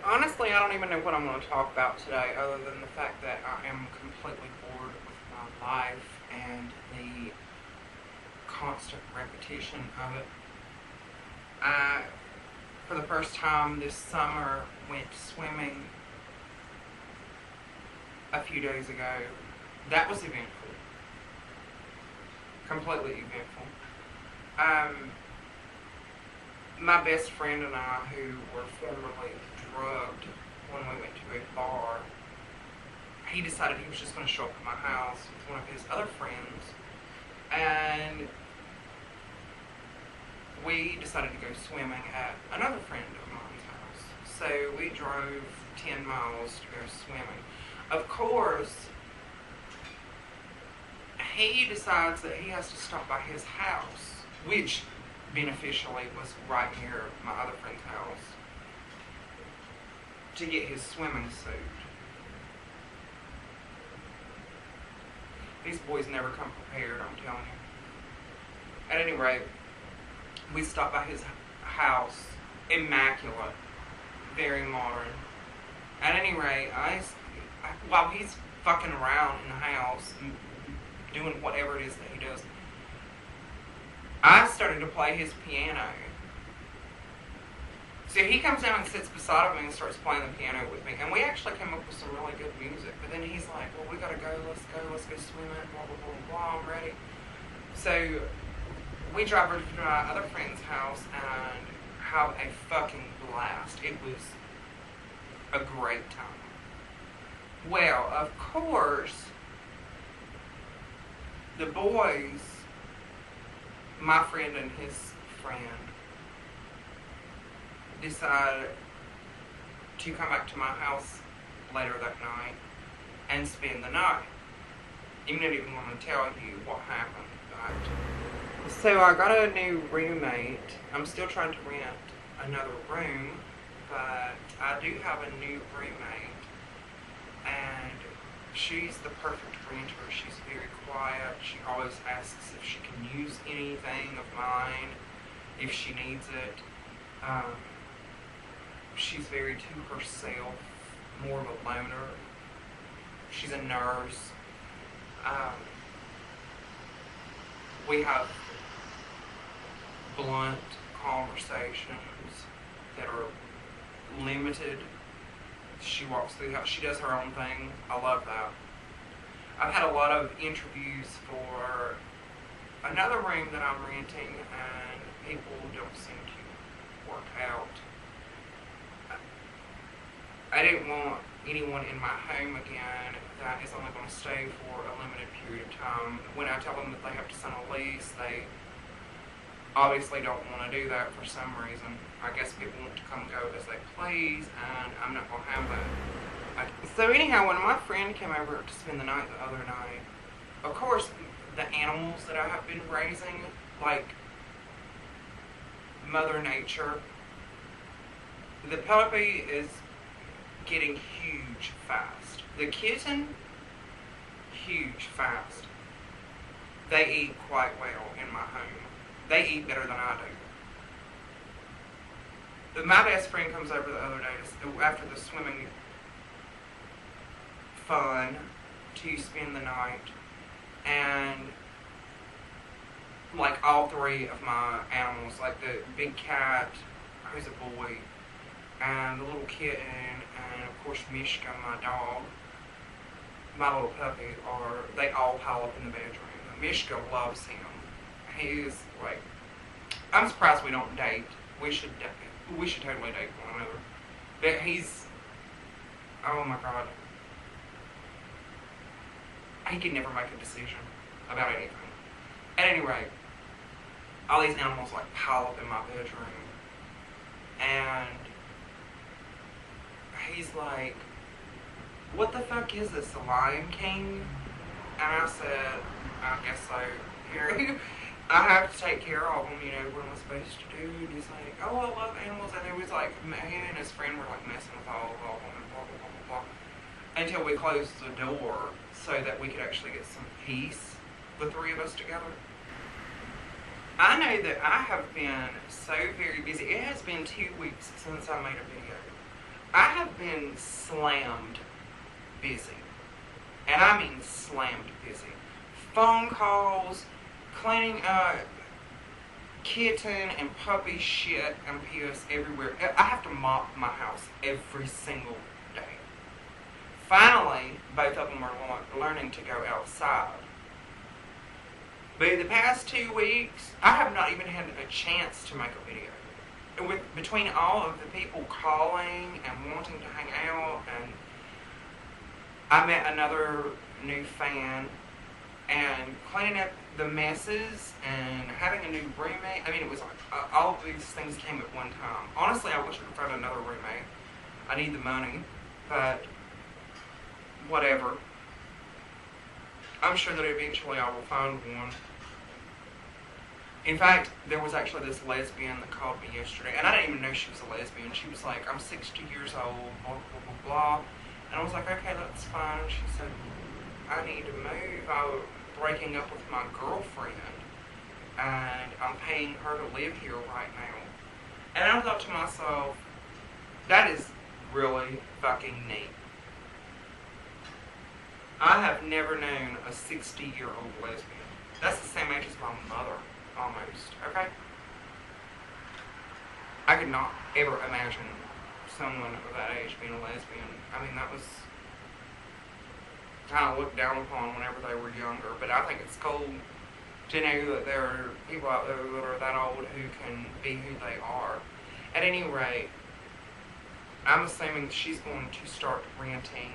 Honestly, I don't even know what I'm going to talk about today other than the fact that I am completely bored with my life and the constant repetition of it. I, for the first time this summer, went swimming a few days ago. That was eventful. Completely eventful. Um, my best friend and I, who were formerly drugged when we went to a bar, he decided he was just going to show up at my house with one of his other friends, and we decided to go swimming at another friend of mine's house. So we drove 10 miles to go swimming. Of course, he decides that he has to stop by his house, which beneficially was right near my other friend's house, to get his swimming suit. These boys never come prepared, I'm telling you. At any rate, we stopped by his house, immaculate, very modern. At any rate, while he's fucking around in the house, doing whatever it is that he does, I started to play his piano. So he comes down and sits beside me and starts playing the piano with me. And we actually came up with some really good music. But then he's like, well, we gotta go, let's go swimming, blah, blah, blah, blah, I'm ready. So we drive over to my other friend's house and have a fucking blast. It was a great time. Well, of course, the boys, my friend and his friend, decided to come back to my house later that night and spend the night. Even didn't even want to tell you what happened. But so I got a new roommate. I'm still trying to rent another room, but I do have a new roommate, and she's the perfect renter. She's very quiet. She always asks if she can use anything of mine, if she needs it. She's very to herself, more of a loner. She's a nurse. We have blunt conversations that are limited. She walks through the house. She does her own thing. I love that. I've had a lot of interviews for another room that I'm renting, and people don't seem to work out. I didn't want anyone in my home again that is only going to stay for a limited period of time. When I tell them that they have to sign a lease, they obviously don't want to do that for some reason. I guess people want to come and go as they please, and I'm not going to have that. So anyhow, when my friend came over to spend the night the other night, of course, the animals that I have been raising, like Mother Nature, the puppy is getting huge fast. The kitten, huge fast. They eat quite well in my home. They eat better than I do. My best friend comes over the other day after the swimming fun to spend the night, and like all three of my animals, like the big cat, who's a boy, and the little kitten, and of course Mishka, my dog, my little puppy, they all pile up in the bedroom. Mishka loves him. He's like, I'm surprised we don't date. We should totally date one another. But he's, oh my god. He can never make a decision about anything. At any rate, all these animals like pile up in my bedroom, and he's like, what the fuck is this, a Lion King? And I said, I guess so. Here, I have to take care of them, what am I supposed to do? And he's like, oh, I love animals. And it was like, he and his friend were like messing with all of them, and blah, blah, blah, blah, blah. Until we closed the door so that we could actually get some peace, the three of us together. I know that I have been so very busy. It has been 2 weeks since I made a video. I have been slammed busy. And I mean slammed busy. Phone calls, cleaning up kitten and puppy shit and piss everywhere. I have to mop my house every single day. Finally, both of them are learning to go outside. But the past 2 weeks, I have not even had a chance to make a video. Between all of the people calling and wanting to hang out, and I met another new fan, and cleaning up the messes and having a new roommate. I mean, it was like all of these things came at one time. Honestly, I wish I could find another roommate. I need the money, but whatever. I'm sure that eventually I will find one. In fact, there was actually this lesbian that called me yesterday, and I didn't even know she was a lesbian. She was like, I'm 60 years old, blah, blah, blah, blah. And I was like, okay, that's fine. She said, I need to move. I was breaking up with my girlfriend, and I'm paying her to live here right now. And I thought to myself, that is really fucking neat. I have never known a 60-year-old lesbian. That's the same age as my mother, almost, okay? I could not ever imagine someone of that age being a lesbian. I mean, that was kind of looked down upon whenever they were younger, but I think it's cool to know that there are people out there that are that old who can be who they are. At any rate, I'm assuming she's going to start renting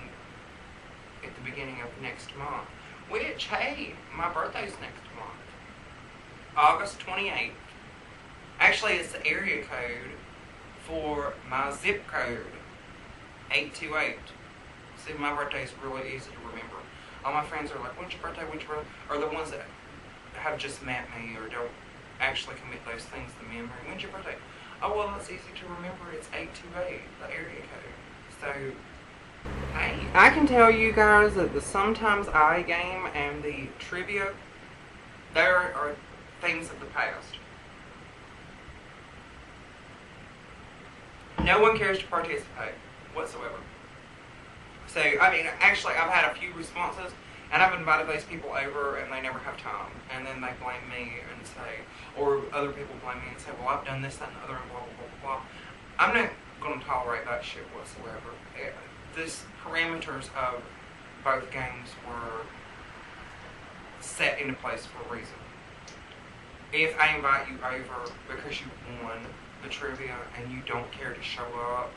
at the beginning of next month. Which, hey, my birthday's next month. August 28th. Actually, it's the area code for my zip code. 828. See, my birthday is really easy to remember. All my friends are like, when's your birthday, when's your birthday? Or the ones that have just met me or don't actually commit those things to memory. When's your birthday? Oh, well, it's easy to remember. It's 828, the area code. So, hey, I can tell you guys that the Sometimes I game and the trivia, there are things of the past. No one cares to participate whatsoever. So, I mean, actually, I've had a few responses, and I've invited those people over, and they never have time. And then they blame me and say, or other people blame me and say, well, I've done this, that, and the other, and blah, blah, blah, blah. I'm not going to tolerate that shit whatsoever. The parameters of both games were set into place for a reason. If I invite you over because you won the trivia and you don't care to show up,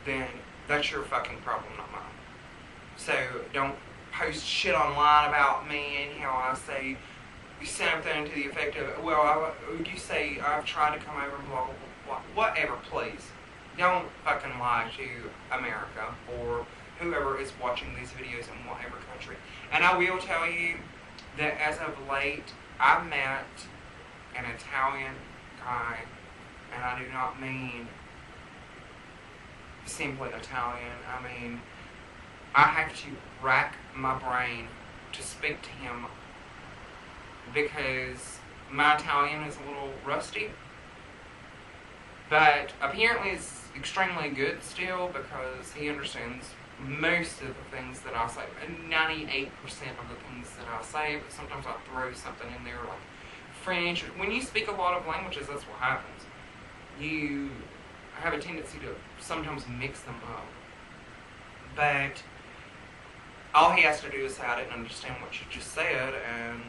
then that's your fucking problem, not mine. So don't post shit online about me and how I say, you something to the effect of, well, you say I've tried to come over and blah, blah, blah, blah. Whatever, please. Don't fucking lie to America or whoever is watching these videos in whatever country. And I will tell you that as of late, I met an Italian guy, and I do not mean simply Italian. I mean, I have to rack my brain to speak to him because my Italian is a little rusty. But apparently it's extremely good still because he understands most of the things that I say. 98% of the things that I say, but sometimes I throw something in there like French. When you speak a lot of languages, that's what happens. You have a tendency to sometimes mix them up. But all he has to do is say, I didn't understand what you just said, and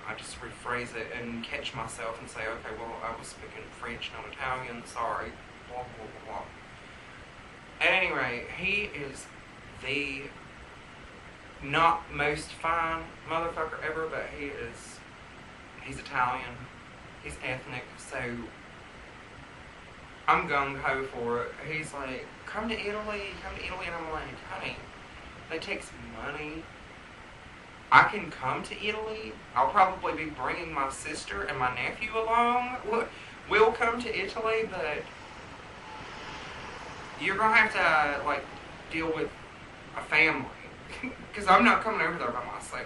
I just rephrase it and catch myself and say, okay, well, I was speaking French, not Italian, sorry, blah, blah, blah, blah. At any rate, he is the not most fine motherfucker ever, but he's Italian, he's ethnic, so I'm gung-ho for it. He's like, come to Italy, and I'm like, honey, that takes money. I can come to Italy. I'll probably be bringing my sister and my nephew along. We'll come to Italy, but you're going to have to, like, deal with a family. Because I'm not coming over there by myself.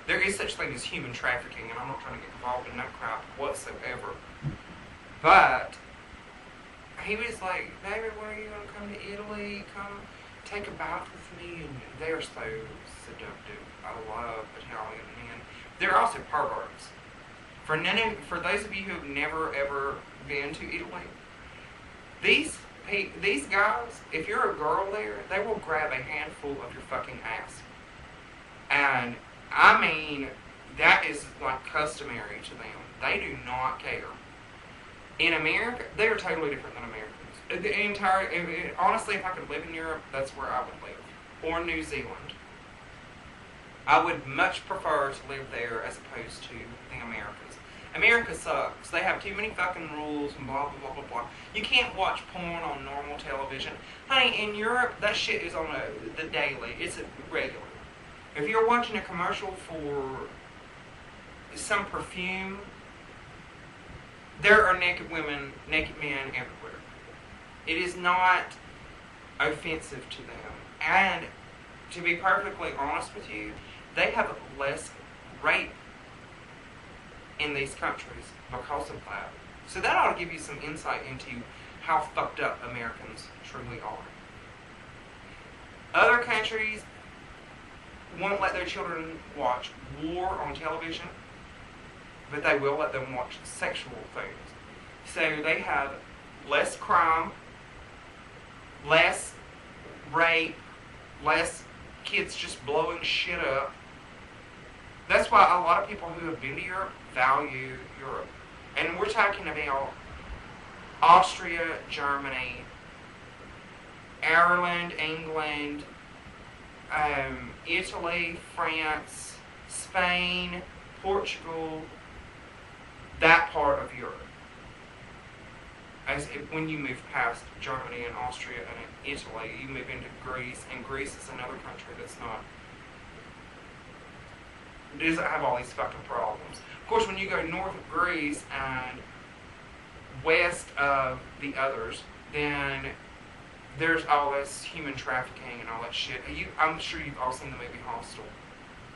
There is such thing as human trafficking, and I'm not trying to get involved in that crap whatsoever. But he was like, baby, when are you going to come to Italy? Come take a bath with me. And they're so seductive. I love Italian men. They're also perverts. For those of you who have never ever been to Italy, these guys, if you're a girl there, they will grab a handful of your fucking ass. And I mean, that is like customary to them. They do not care. In America, they are totally different than Americans. Honestly, if I could live in Europe, that's where I would live. Or New Zealand. I would much prefer to live there as opposed to the Americans. America sucks. They have too many fucking rules and blah, blah, blah, blah, blah. You can't watch porn on normal television. Honey, in Europe, that shit is on the daily. It's regular. If you're watching a commercial for some perfume, there are naked women, naked men everywhere. It is not offensive to them. And to be perfectly honest with you, they have less rape in these countries because of that. So that ought to give you some insight into how fucked up Americans truly are. Other countries won't let their children watch war on television, but they will let them watch sexual things. So they have less crime, less rape, less kids just blowing shit up. That's why a lot of people who have been to Europe value Europe. And we're talking about Austria, Germany, Ireland, England, Italy, France, Spain, Portugal, that part of Europe. When you move past Germany and Austria and Italy, you move into Greece, and Greece is another country that's doesn't have all these fucking problems. Of course, when you go north of Greece and west of the others, then there's all this human trafficking and all that shit. I'm sure you've all seen the movie Hostel.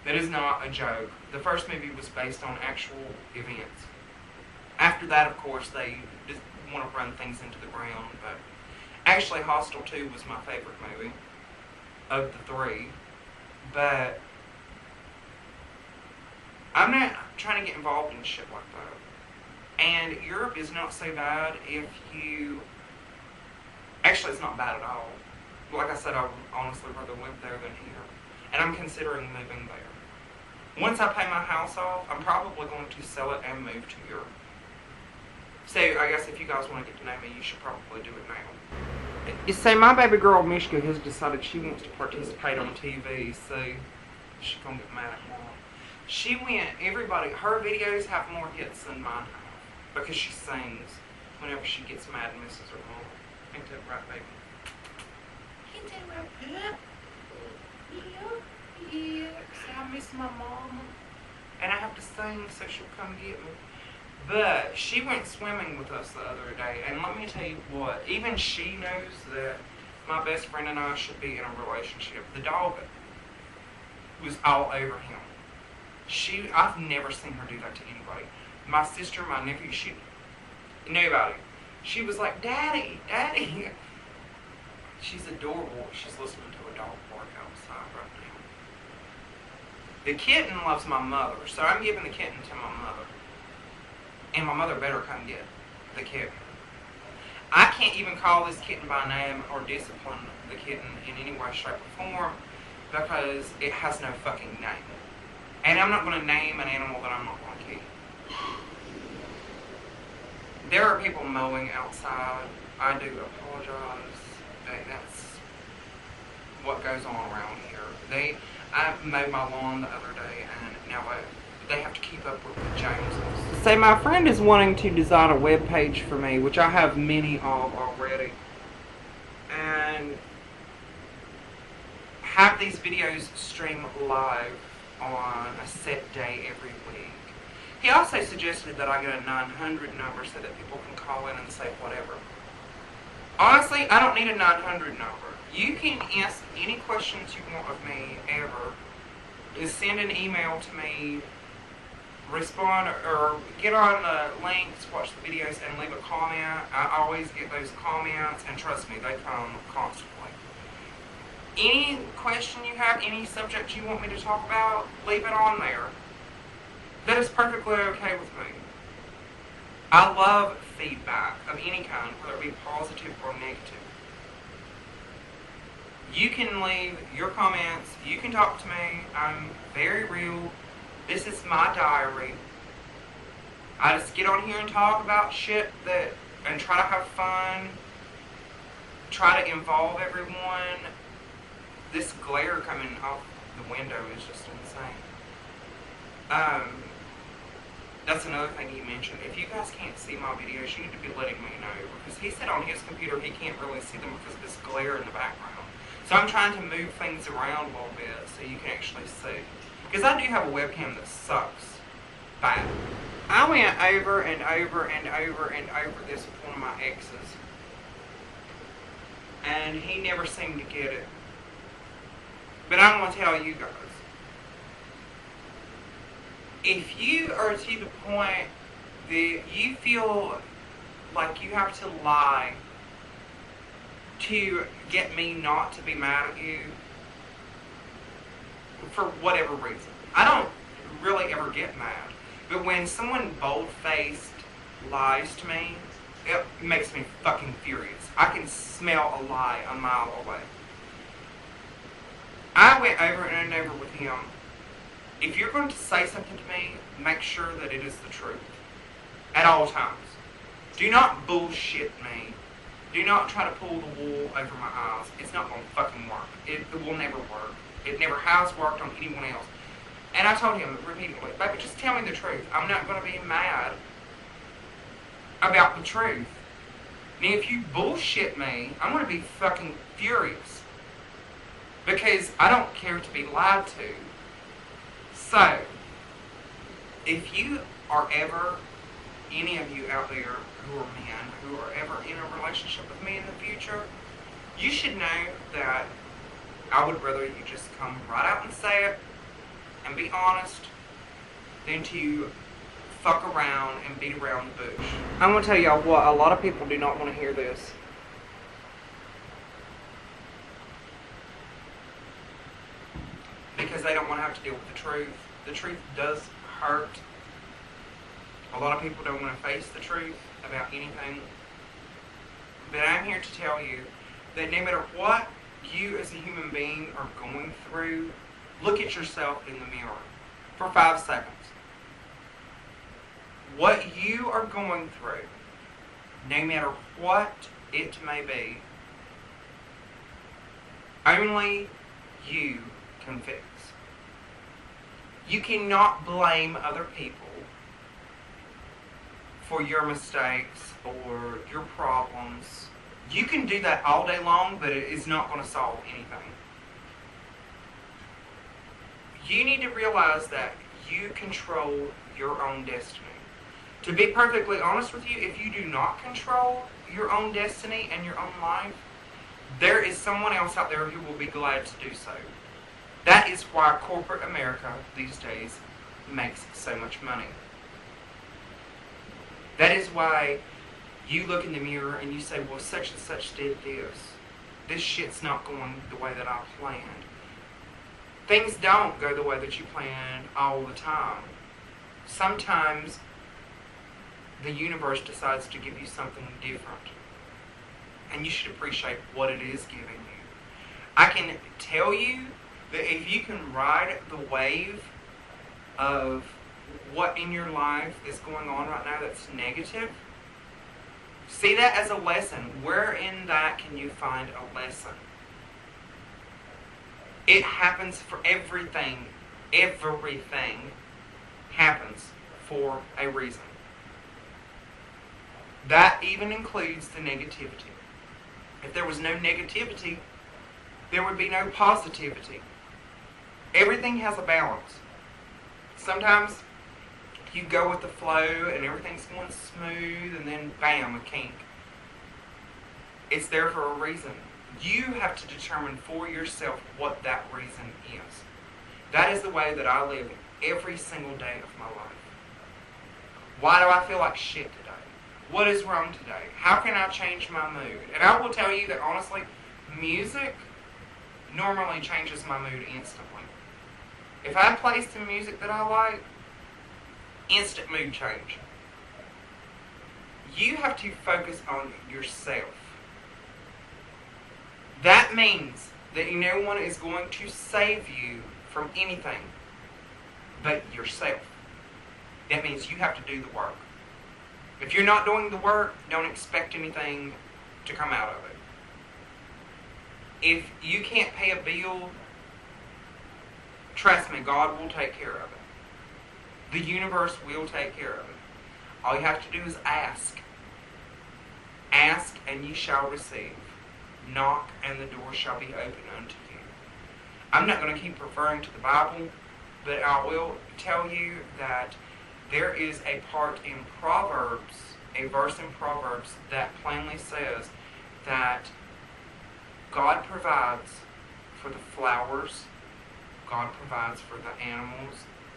That is not a joke. The first movie was based on actual events. After that, of course, they just want to run things into the ground. But actually, Hostel 2 was my favorite movie of the three. But I'm not trying to get involved in shit like that. And Europe is not so bad if you... Actually, it's not bad at all. Like I said, I would honestly rather live there than here. And I'm considering moving there. Once I pay my house off, I'm probably going to sell it and move to Europe. So, I guess if you guys want to get to know me, you should probably do it now. You see, my baby girl, Mishka, has decided she wants to participate on TV, so she's going to get mad at Mom. She went, her videos have more hits than mine have, because she sings whenever she gets mad and misses her mom. Ain't that right, baby? Ain't that right, Pep? Yeah, so I miss my mama. And I have to sing so she'll come get me. But she went swimming with us the other day, and let me tell you what, even she knows that my best friend and I should be in a relationship. The dog was all over him. I've never seen her do that to anybody. My sister, my nephew, nobody. She was like, Daddy, Daddy. She's adorable. She's listening to a dog bark outside right now. The kitten loves my mother, so I'm giving the kitten to my mother. And my mother better come get the kitten. I can't even call this kitten by name or discipline the kitten in any way, shape, or form because it has no fucking name. And I'm not going to name an animal that I'm not going to keep. There are people mowing outside. I do apologize. That's what goes on around here. I mowed my lawn the other day, and now they have to keep up with the Joneses. Say, my friend is wanting to design a web page for me, which I have many of already, and have these videos stream live on a set day every week. He also suggested that I get a 900 number so that people can call in and say whatever. Honestly, I don't need a 900 number. You can ask any questions you want of me ever. Just send an email to me respond or get on the links, watch the videos, and leave a comment. I always get those comments, and trust me, they come constantly. Any question you have, any subject you want me to talk about, leave it on there. That is perfectly okay with me. I love feedback of any kind, whether it be positive or negative. You can leave your comments, you can talk to me, I'm very real. This is my diary. I just get on here and talk about shit and try to have fun, try to involve everyone. This glare coming off the window is just insane. That's another thing he mentioned. If you guys can't see my videos, you need to be letting me know. Because he said on his computer he can't really see them because of this glare in the background. So I'm trying to move things around a little bit so you can actually see. Because I do have a webcam that sucks bad. I went over and over and over and over this with one of my exes. And he never seemed to get it. But I'm going to tell you guys. If you are to the point that you feel like you have to lie to get me not to be mad at you, for whatever reason. I don't really ever get mad. But when someone bold-faced lies to me, it makes me fucking furious. I can smell a lie a mile away. I went over and over with him. If you're going to say something to me, make sure that it is the truth. At all times. Do not bullshit me. Do not try to pull the wool over my eyes. It's not going to fucking work. It will never work. It never has worked on anyone else. And I told him repeatedly, baby, just tell me the truth. I'm not going to be mad about the truth. And if you bullshit me, I'm going to be fucking furious. Because I don't care to be lied to. So, if you are ever, any of you out there who are men, who are ever in a relationship with me in the future, you should know that I would rather you just come right out and say it and be honest than to fuck around and beat around the bush. I'm going to tell y'all what, a lot of people do not want to hear this. Because they don't want to have to deal with the truth. The truth does hurt. A lot of people don't want to face the truth about anything. But I'm here to tell you that no matter what you as a human being are going through, look at yourself in the mirror for 5 seconds. What you are going through, no matter what it may be, only you can fix. You cannot blame other people for your mistakes or your problems. You can do that all day long, but it is not going to solve anything. You need to realize that you control your own destiny. To be perfectly honest with you, if you do not control your own destiny and your own life, there is someone else out there who will be glad to do so. That is why corporate America these days makes so much money. That is why you look in the mirror and you say, well, such and such did this. This shit's not going the way that I planned. Things don't go the way that you planned all the time. Sometimes the universe decides to give you something different. And you should appreciate what it is giving you. I can tell you that if you can ride the wave of what in your life is going on right now that's negative, see that as a lesson. Where in that can you find a lesson? It happens for everything. Everything happens for a reason. That even includes the negativity. If there was no negativity, there would be no positivity. Everything has a balance. Sometimes you go with the flow and everything's going smooth and then bam, a kink. It's there for a reason. You have to determine for yourself what that reason is. That is the way that I live every single day of my life. Why do I feel like shit today? What is wrong today? How can I change my mood? And I will tell you that honestly, music normally changes my mood instantly. If I play some music that I like, instant mood change. You have to focus on yourself. That means that no one is going to save you from anything but yourself. That means you have to do the work. If you're not doing the work, don't expect anything to come out of it. If you can't pay a bill, trust me, God will take care of it. The universe will take care of it. All you have to do is ask. Ask and ye shall receive. Knock and the door shall be opened unto you. I'm not going to keep referring to the Bible, but I will tell you that there is a part in Proverbs, a verse in Proverbs that plainly says that God provides for the flowers, God provides for the animals,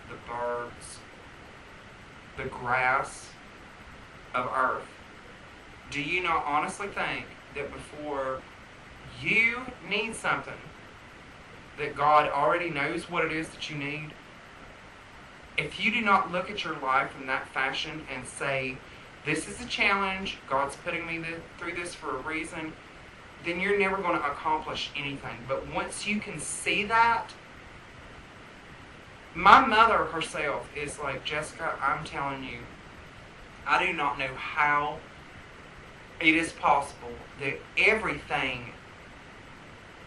the birds, the grass of earth. Do you not honestly think that before you need something, that God already knows what it is that you need? If you do not look at your life in that fashion and say, this is a challenge, God's putting me through this for a reason, then you're never going to accomplish anything. But once you can see that, my mother herself is like, Jessica, I'm telling you, I do not know how it is possible that everything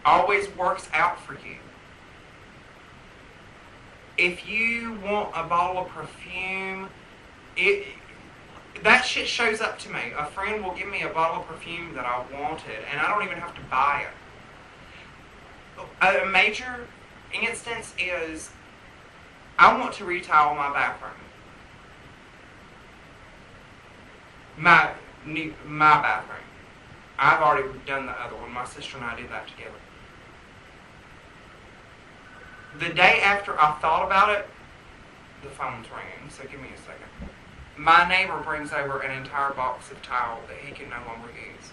always works out for you. If you want a bottle of perfume, that shit shows up to me. A friend will give me a bottle of perfume that I wanted, and I don't even have to buy it. A major instance is, I want to retile my bathroom. My bathroom. I've already done the other one. My sister and I did that together. The day after I thought about it, the phone's ringing, so give me a second. My neighbor brings over an entire box of tile that he can no longer use.